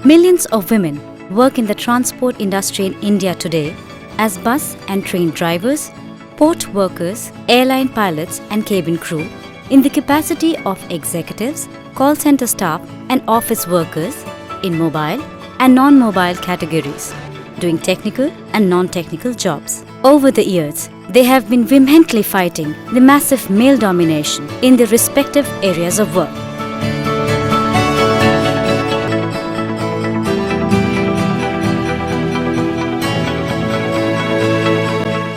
Millions of women work in the transport industry in India today as bus and train drivers, port workers, airline pilots and cabin crew in the capacity of executives, call center staff and office workers in mobile and non-mobile categories, doing technical and non-technical jobs. Over the years, they have been vehemently fighting the massive male domination in their respective areas of work.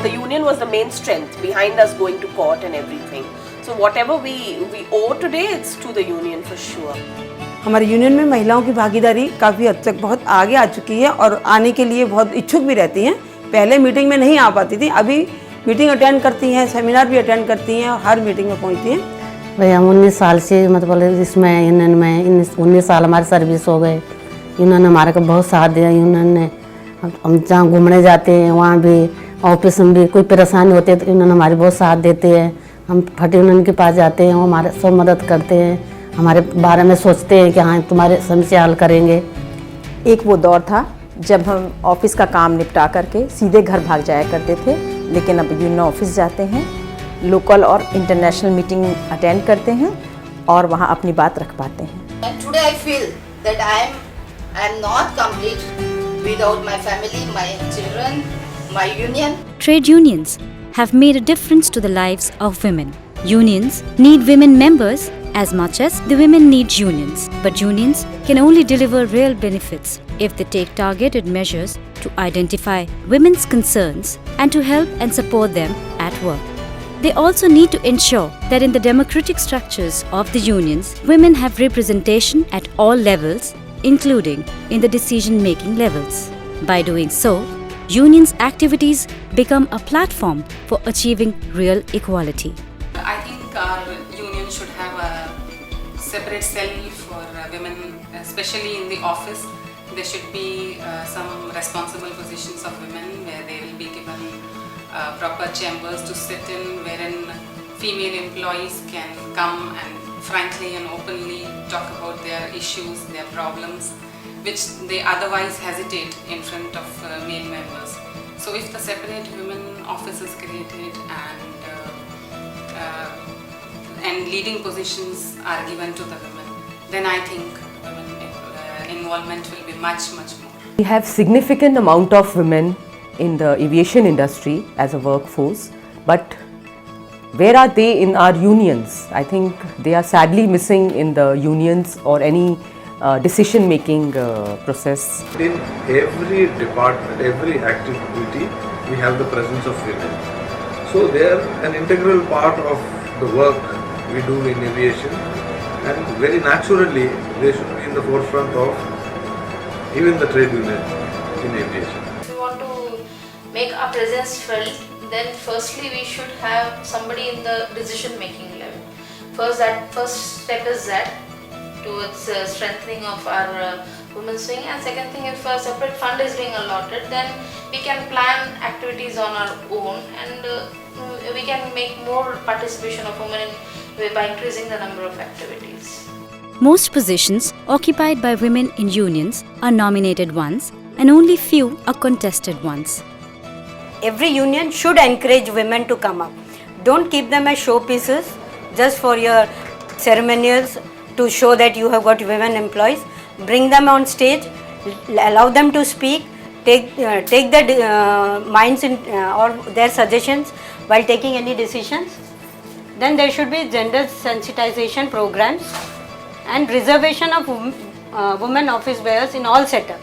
The union was the main strength behind us going to court and everything. So whatever we owe today, it's to the union for sure. हमारे union में महिलाओं की भागीदारी काफ़ी हद तक बहुत आगे आ चुकी है और आने के लिए बहुत इच्छुक भी रहती हैं। पहले मीटिंग में नहीं आ पाती थी, अभी मीटिंग अटेंड करती हैं, सेमिनार भी अटेंड करती हैं और हर मीटिंग में पहुंचती हैं। भाई हम 19 साल से मतलब इसमें यूनियन में 19 साल हमारी सर्विस हो गए। यूनियन ने हमारे को बहुत साथ दिया। यूनियन ने हम जहाँ घूमने जाते हैं वहाँ भी, ऑफिस में भी कोई परेशानी होती है तो यूनियन हमारी बहुत साथ देते हैं। हम फटे यूनियन के पास जाते हैं, वो हमारे सब मदद करते हैं, हमारे बारे में सोचते हैं कि हाँ तुम्हारे समस्या हल करेंगे। एक वो दौर था जब हम ऑफिस का काम निपटा करके सीधे घर भाग जाया करते थे, लेकिन अब यूनियन ऑफिस जाते हैं, लोकल और इंटरनेशनल मीटिंग अटेंड करते हैं और वहाँ अपनी बात रख पाते हैं। Today I feel that I am not complete without my family, my children, my union. Trade unions have made a difference to the lives of women. Unions need women members as much as the women need unions. But unions can only deliver real benefits if they take targeted measures to identify women's concerns and to help and support them at work. They also need to ensure that in the democratic structures of the unions, women have representation at all levels, including in the decision-making levels. By doing so, unions' activities become a platform for achieving real equality. I think our union should have a separate cell for women, especially in the office. There should be some responsible positions of women where they will be given proper chambers to sit in, wherein female employees can come and frankly and openly talk about their issues, their problems, which they otherwise hesitate in front of male members. So if the separate women office is created and leading positions are given to the women, then I think women involvement will be much more. We have significant amount of women in the aviation industry as a workforce, but where are they in our unions? I think they are sadly missing in the unions or any decision-making process. In every department, every activity, we have the presence of women. So they are an integral part of the work we do in aviation, and very naturally they should be in the forefront of even the trade union in aviation. If we want to make our presence felt, then firstly we should have somebody in the decision-making level. First step is that towards strengthening of our women's wing, and second thing, if a separate fund is being allotted, then we can plan activities on our own, and we can make more participation of women by increasing the number of activities. Most positions occupied by women in unions are nominated ones and only few are contested ones. Every union should encourage women to come up. Don't keep them as showpieces just for your ceremonials to show that you have got women employees. Bring them on stage, allow them to speak, take their minds in, or their suggestions while taking any decisions. Then there should be gender sensitization programs and reservation of women office bearers in all setup,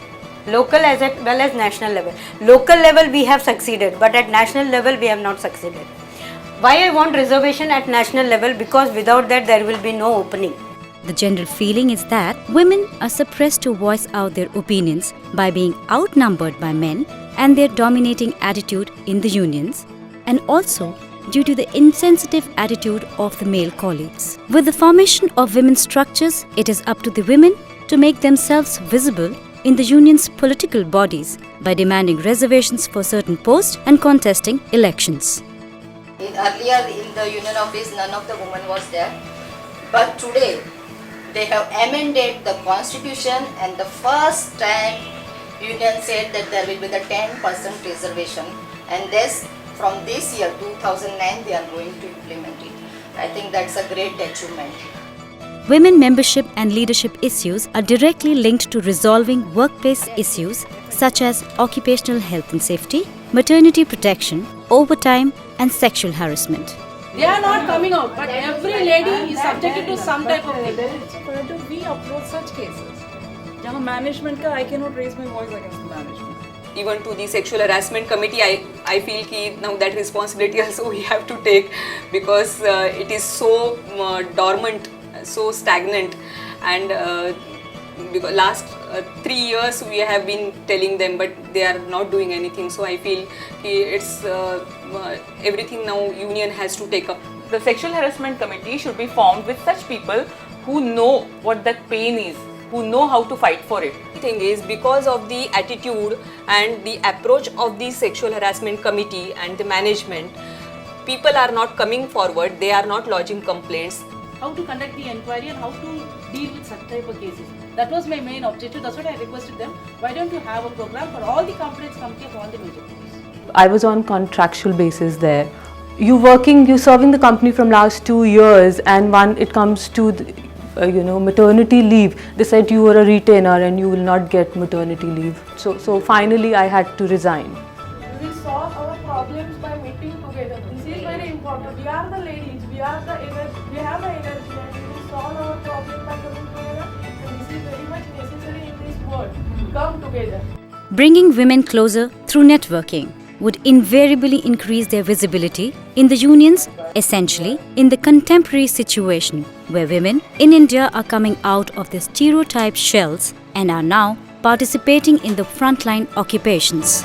local as well as national level. Local level we have succeeded, but at national level we have not succeeded. Why I want reservation at national level? Because without that there will be no opening. The general feeling is that women are suppressed to voice out their opinions by being outnumbered by men and their dominating attitude in the unions, and also due to the insensitive attitude of the male colleagues. With the formation of women's structures, it is up to the women to make themselves visible in the union's political bodies by demanding reservations for certain posts and contesting elections. Earlier in the union office, none of the women was there. But today, they have amended the constitution, and the first time union said that there will be the 10% reservation, and this from this year 2009 they are going to implement it. I think that's a great achievement. Women membership and leadership issues are directly linked to resolving workplace issues such as occupational health and safety, maternity protection, overtime, and sexual harassment. They are not coming out, but every lady is subjected to some type of thing. So where do we approach such cases? Jahan management ka, I cannot raise my voice against the management. Even to the sexual harassment committee, I feel ki now that responsibility also we have to take, because it is so dormant, so stagnant, and because last 3 years we have been telling them, but they are not doing anything. So I feel it's everything now union has to take up. The sexual harassment committee should be formed with such people who know what that pain is, who know how to fight for it. The thing is, because of the attitude and the approach of the sexual harassment committee and the management, people are not coming forward, they are not lodging complaints. How to conduct the inquiry and how to deal with such type of cases. That was my main objective. That's what I requested them. Why don't you have a program for all the complaints committee of all the major police? I was on contractual basis there. You're serving the company from last 2 years, and when it comes to maternity leave, they said you were a retainer and you will not get maternity leave. So finally I had to resign. We will solve our problems by meeting together. This is very important. We are the ladies, we have the energy, and we will solve our problem by coming together. And this is very much necessary in this world. Come together. Bringing women closer through networking would invariably increase their visibility in the unions, essentially in the contemporary situation where women in India are coming out of their stereotyped shells and are now participating in the frontline occupations.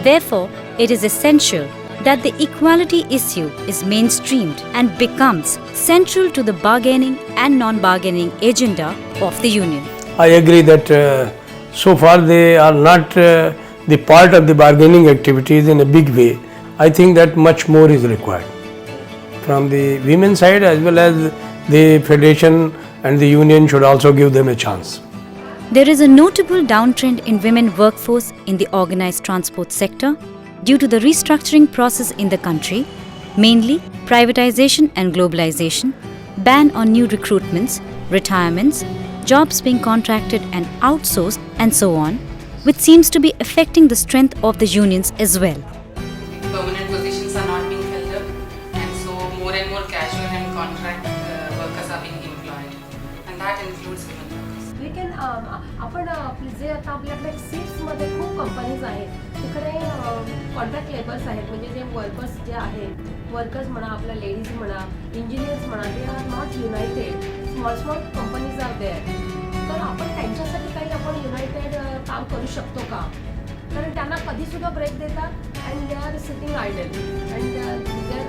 Therefore, it is essential that the equality issue is mainstreamed and becomes central to the bargaining and non-bargaining agenda of the union. I agree that so far they are not the part of the bargaining activities in a big way. I think that much more is required from the women's side, as well as the federation and the union should also give them a chance. There is a notable downtrend in women workforce in the organized transport sector due to the restructuring process in the country, mainly privatization and globalization, ban on new recruitments, retirements, jobs being contracted and outsourced, and so on, which seems to be affecting the strength of the unions as well. Permanent positions are not being filled up, and so more and more casual and contract workers are being employed, and that includes women workers. लेकिन आपण जे आता आपल्याकडे सीट्समध्ये खूप companies आहेत, तिकडे contract labours आहेत, म्हणजे जे workers जे आहेत, वर्कर्स म्हणा, आपल्या लेडीज म्हणा, इंजिनियर्स म्हणा, ते are not united. Small companies are there. तर आपण त्यांच्यासाठी काही आपण युनायटेड काम करू शकतो का? कारण त्यांना कधीसुद्धा ब्रेक देतात and they are sitting idle and their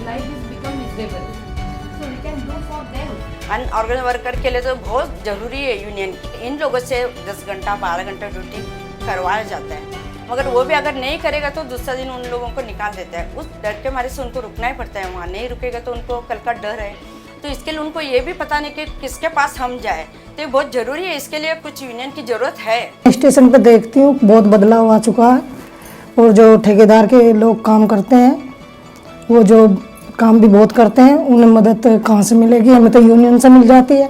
life is become miserable. So we can do for them. Unorganised worker के लिए तो बहुत ज़रूरी है यूनियन. इन लोगों से 10 घंटा 12 घंटा ड्यूटी करवाया जाता है, मगर वो भी अगर नहीं करेगा तो दूसरा दिन उन लोगों को निकाल देता है. उस डर के मारे से उनको रुकना ही पड़ता है. वहाँ नहीं रुकेगा तो उनको कल का डर है. तो इसके लिए उनको ये भी पता नहीं कि किसके पास हम जाए. तो ये बहुत ज़रूरी है. इसके लिए कुछ यूनियन की ज़रूरत है. स्टेशन पर देखती हूँ बहुत बदलाव आ चुका है, और जो ठेकेदार के लोग काम करते हैं वो जो काम भी बहुत करते हैं, उन्हें मदद कहाँ से मिलेगी? हमें तो यूनियन से मिल जाती है,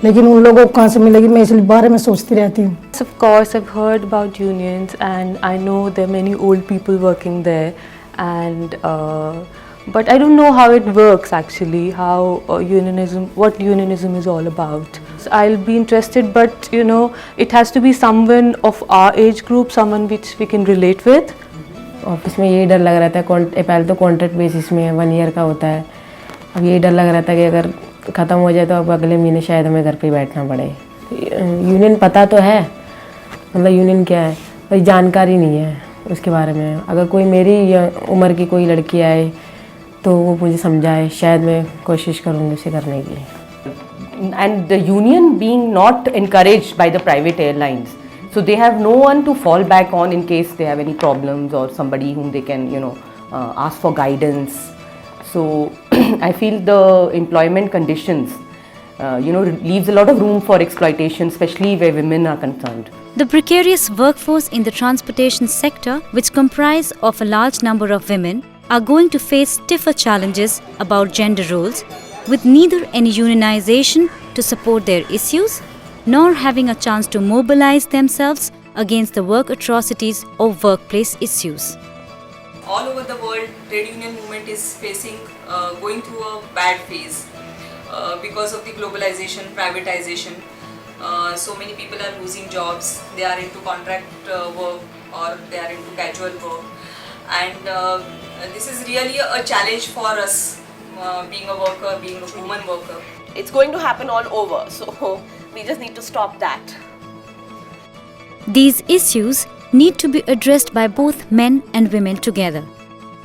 लेकिन उन लोगों को कहाँ से मिलेगी? मैं इस बारे में सोचती रहती हूँ. Of course, I've heard about unions, and I know there are many old people working there, and but I don't know how it works actually, how what unionism is all about. So I'll be interested, but it has to be someone of our age group, someone which we can relate with. Office में यही डर लग रहा था, पहले तो contract basis में 1 year का होता है. अब यही डर लग रहा था कि अगर ख़त्म हो जाए तो अब अगले महीने शायद हमें घर पे बैठना पड़े. यूनियन पता तो है, मतलब यूनियन क्या है, भाई जानकारी नहीं है उसके बारे में. अगर कोई मेरी उम्र की कोई लड़की आए तो वो मुझे समझाए, शायद मैं कोशिश करूँगी उसे करने की. And the union being not encouraged by the private airlines, so they have no one to fall back on in case they have any problems or somebody whom they can ask for guidance. So I feel the employment conditions leaves a lot of room for exploitation, especially where women are concerned. The precarious workforce in the transportation sector, which comprise of a large number of women, are going to face stiffer challenges about gender roles, with neither any unionization to support their issues, nor having a chance to mobilize themselves against the work atrocities or workplace issues. All over the world, trade union movement is going through a bad phase because of the globalization, privatization. So many people are losing jobs. They are into contract work or they are into casual work, and this is really a challenge for us, being a worker, being a woman worker. It's going to happen all over, so we just need to stop that. These issues need to be addressed by both men and women together.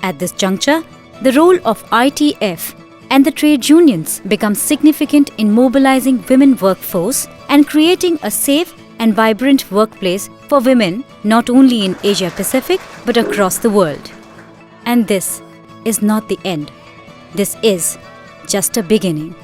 At this juncture, the role of ITF and the trade unions becomes significant in mobilizing women workforce and creating a safe and vibrant workplace for women not only in Asia Pacific but across the world. And this is not the end. This is just a beginning.